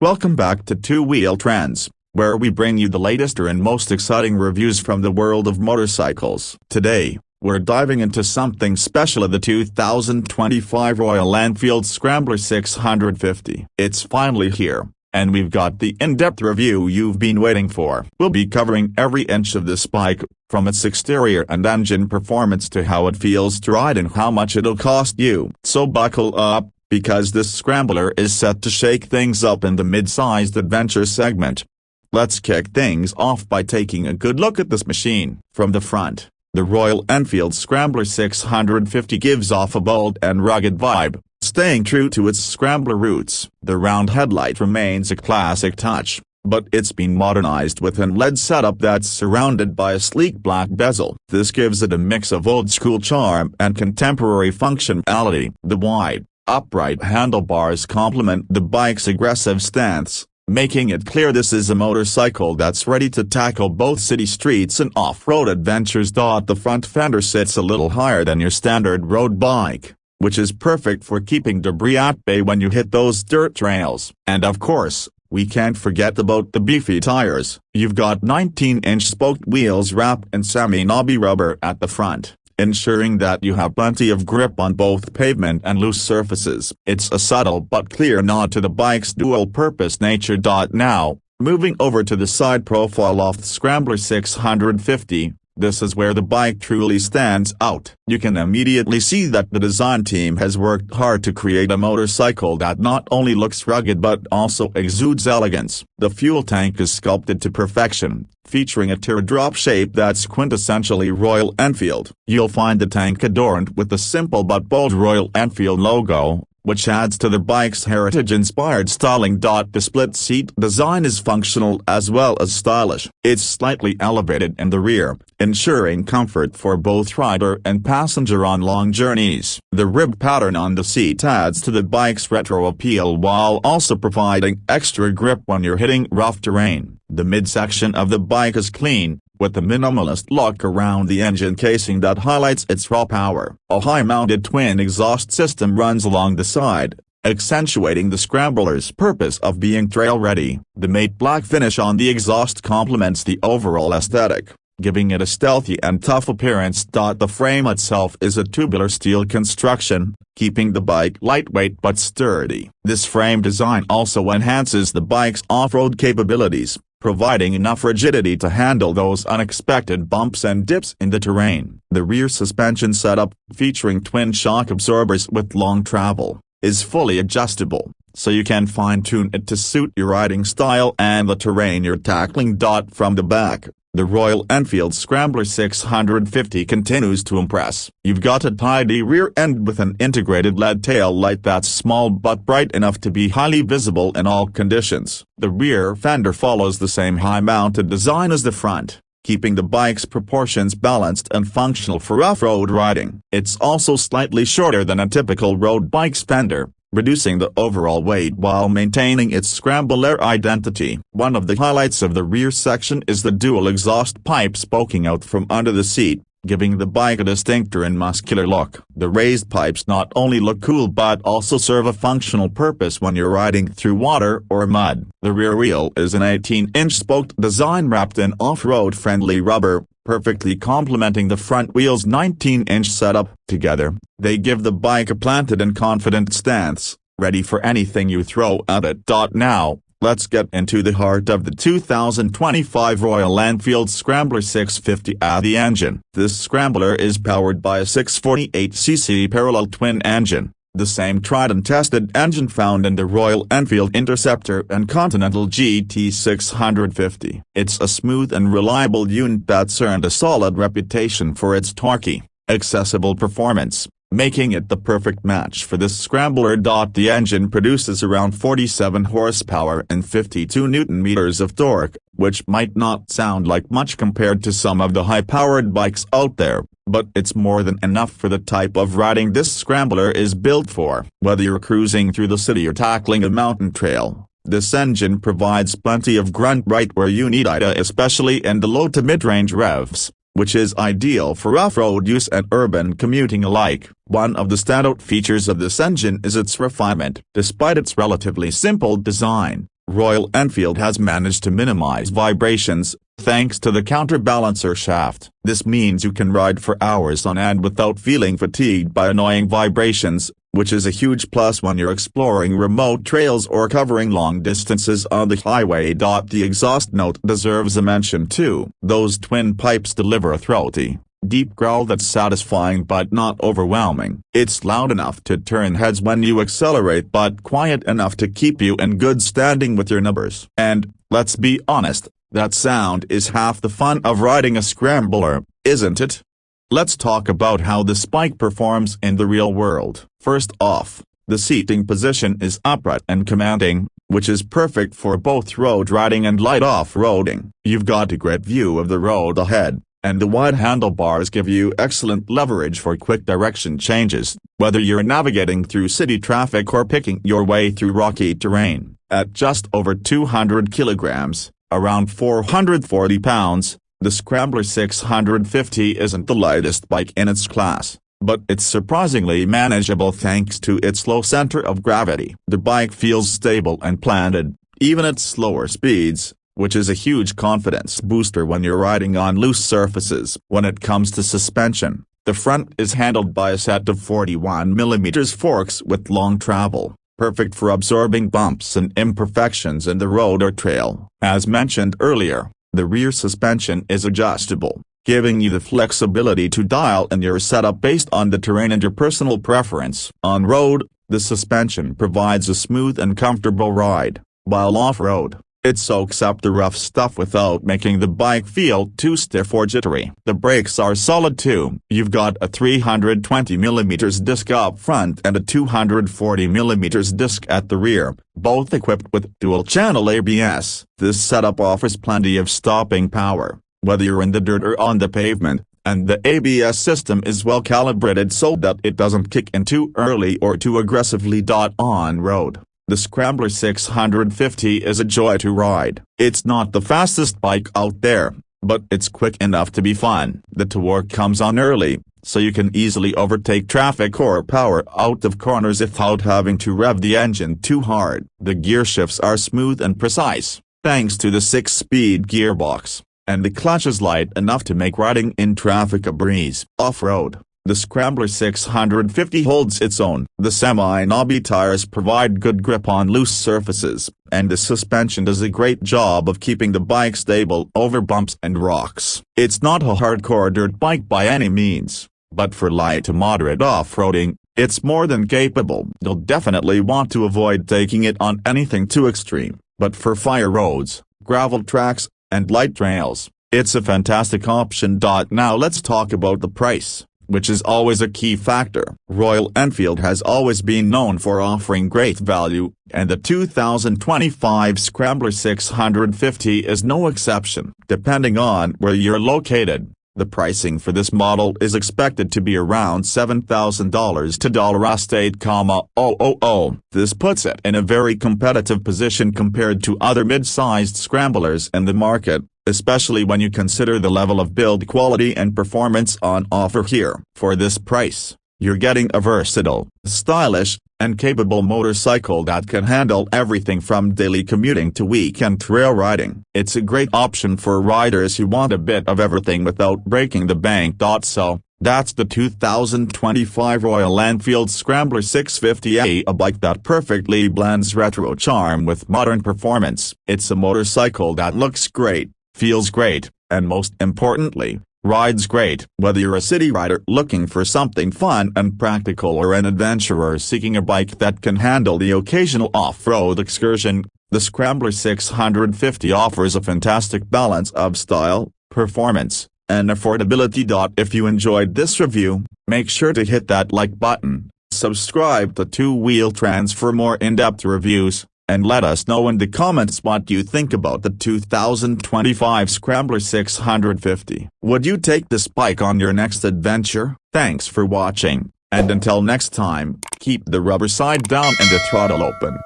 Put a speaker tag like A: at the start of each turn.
A: Welcome back to Two Wheel Trends, where we bring you the latest and most exciting reviews from the world of motorcycles. Today, we're diving into something special of the 2025 Royal Enfield Scrambler 650. It's finally here, and we've got the in-depth review you've been waiting for. We'll be covering every inch of this bike, from its exterior and engine performance to how it feels to ride and how much it'll cost you. So buckle up, because this Scrambler is set to shake things up in the mid-sized adventure segment. Let's kick things off by taking a good look at this machine. From the front, the Royal Enfield Scrambler 650 gives off a bold and rugged vibe, staying true to its Scrambler roots. The round headlight remains a classic touch, but it's been modernized with an LED setup that's surrounded by a sleek black bezel. This gives it a mix of old-school charm and contemporary functionality. The wide, upright handlebars complement the bike's aggressive stance, making it clear this is a motorcycle that's ready to tackle both city streets and off-road adventures. The front fender sits a little higher than your standard road bike, which is perfect for keeping debris at bay when you hit those dirt trails. And of course, we can't forget about the beefy tires. You've got 19-inch spoked wheels wrapped in semi-knobby rubber at the front, ensuring that you have plenty of grip on both pavement and loose surfaces. It's a subtle but clear nod to the bike's dual-purpose nature. Now, moving over to the side profile of the Scrambler 650, this is where the bike truly stands out. You can immediately see that the design team has worked hard to create a motorcycle that not only looks rugged but also exudes elegance. The fuel tank is sculpted to perfection, featuring a teardrop shape that's quintessentially Royal Enfield. You'll find the tank adorned with the simple but bold Royal Enfield logo, which adds to the bike's heritage-inspired styling. The split-seat design is functional as well as stylish. It's slightly elevated in the rear, ensuring comfort for both rider and passenger on long journeys. The rib pattern on the seat adds to the bike's retro appeal while also providing extra grip when you're hitting rough terrain. The midsection of the bike is clean, with a minimalist look around the engine casing that highlights its raw power. A high-mounted twin exhaust system runs along the side, accentuating the Scrambler's purpose of being trail-ready. The matte black finish on the exhaust complements the overall aesthetic, giving it a stealthy and tough appearance. The frame itself is a tubular steel construction, keeping the bike lightweight but sturdy. This frame design also enhances the bike's off-road capabilities, providing enough rigidity to handle those unexpected bumps and dips in the terrain. The rear suspension setup, featuring twin shock absorbers with long travel, is fully adjustable, so you can fine-tune it to suit your riding style and the terrain you're tackling. From the back, the Royal Enfield Scrambler 650 continues to impress. You've got a tidy rear end with an integrated LED tail light that's small but bright enough to be highly visible in all conditions. The rear fender follows the same high-mounted design as the front, keeping the bike's proportions balanced and functional for off-road riding. It's also slightly shorter than a typical road bike's fender, reducing the overall weight while maintaining its Scrambler identity. One of the highlights of the rear section is the dual exhaust pipes poking out from under the seat, giving the bike a distinctive and muscular look. The raised pipes not only look cool but also serve a functional purpose when you're riding through water or mud. The rear wheel is an 18-inch spoked design wrapped in off-road friendly rubber, perfectly complementing the front wheel's 19-inch setup. Together, they give the bike a planted and confident stance, ready for anything you throw at it. Now, let's get into the heart of the 2025 Royal Enfield Scrambler 650. The engine. This Scrambler is powered by a 648cc parallel twin engine, the same tried and tested engine found in the Royal Enfield Interceptor and Continental GT 650. It's a smooth and reliable unit that's earned a solid reputation for its torquey, accessible performance, making it the perfect match for this Scrambler. The engine produces around 47 horsepower and 52 newton-meters of torque, which might not sound like much compared to some of the high-powered bikes out there, but it's more than enough for the type of riding this Scrambler is built for. Whether you're cruising through the city or tackling a mountain trail, this engine provides plenty of grunt right where you need it, especially in the low to mid-range revs, which is ideal for off-road use and urban commuting alike. One of the standout features of this engine is its refinement. Despite its relatively simple design, Royal Enfield has managed to minimize vibrations, thanks to the counterbalancer shaft. This means you can ride for hours on end without feeling fatigued by annoying vibrations, which is a huge plus when you're exploring remote trails or covering long distances on the highway. The exhaust note deserves a mention too. Those twin pipes deliver a throaty, deep growl that's satisfying but not overwhelming. It's loud enough to turn heads when you accelerate but quiet enough to keep you in good standing with your neighbors. And, let's be honest, that sound is half the fun of riding a scrambler, isn't it? Let's talk about how this bike performs in the real world. First off, the seating position is upright and commanding, which is perfect for both road riding and light off-roading. You've got a great view of the road ahead, and the wide handlebars give you excellent leverage for quick direction changes, whether you're navigating through city traffic or picking your way through rocky terrain. At just over 200 kilograms, around 440 pounds, the Scrambler 650 isn't the lightest bike in its class, but it's surprisingly manageable thanks to its low center of gravity. The bike feels stable and planted, even at slower speeds, which is a huge confidence booster when you're riding on loose surfaces. When it comes to suspension, the front is handled by a set of 41mm forks with long travel, perfect for absorbing bumps and imperfections in the road or trail. As mentioned earlier, the rear suspension is adjustable, giving you the flexibility to dial in your setup based on the terrain and your personal preference. On road, the suspension provides a smooth and comfortable ride, while off-road, it soaks up the rough stuff without making the bike feel too stiff or jittery. The brakes are solid too. You've got a 320mm disc up front and a 240mm disc at the rear, both equipped with dual-channel ABS. This setup offers plenty of stopping power, whether you're in the dirt or on the pavement, and the ABS system is well calibrated so that it doesn't kick in too early or too aggressively. On road, the Scrambler 650 is a joy to ride. It's not the fastest bike out there, but it's quick enough to be fun. The torque comes on early, so you can easily overtake traffic or power out of corners without having to rev the engine too hard. The gear shifts are smooth and precise, thanks to the 6-speed gearbox, and the clutch is light enough to make riding in traffic a breeze. Off-road, the Scrambler 650 holds its own. The semi-knobby tires provide good grip on loose surfaces, and the suspension does a great job of keeping the bike stable over bumps and rocks. It's not a hardcore dirt bike by any means, but for light to moderate off-roading, it's more than capable. You'll definitely want to avoid taking it on anything too extreme, but for fire roads, gravel tracks, and light trails, it's a fantastic option. Now let's talk about the price, which is always a key factor. Royal Enfield has always been known for offering great value, and the 2025 Scrambler 650 is no exception. Depending on where you're located, the pricing for this model is expected to be around $7,000 to $8,000. This puts it in a very competitive position compared to other mid-sized scramblers in the market, especially when you consider the level of build quality and performance on offer here. For this price, you're getting a versatile, stylish, and capable motorcycle that can handle everything from daily commuting to weekend trail riding. It's a great option for riders who want a bit of everything without breaking the bank. So, that's the 2025 Royal Enfield Scrambler 650, a bike that perfectly blends retro charm with modern performance. It's a motorcycle that looks great, feels great, and most importantly, rides great. Whether you're a city rider looking for something fun and practical or an adventurer seeking a bike that can handle the occasional off-road excursion, the Scrambler 650 offers a fantastic balance of style, performance, and affordability. If you enjoyed this review, make sure to hit that like button, subscribe to Two Wheel Trans for more in-depth reviews, and let us know in the comments what you think about the 2025 Scrambler 650. Would you take this bike on your next adventure? Thanks for watching, and until next time, keep the rubber side down and the throttle open.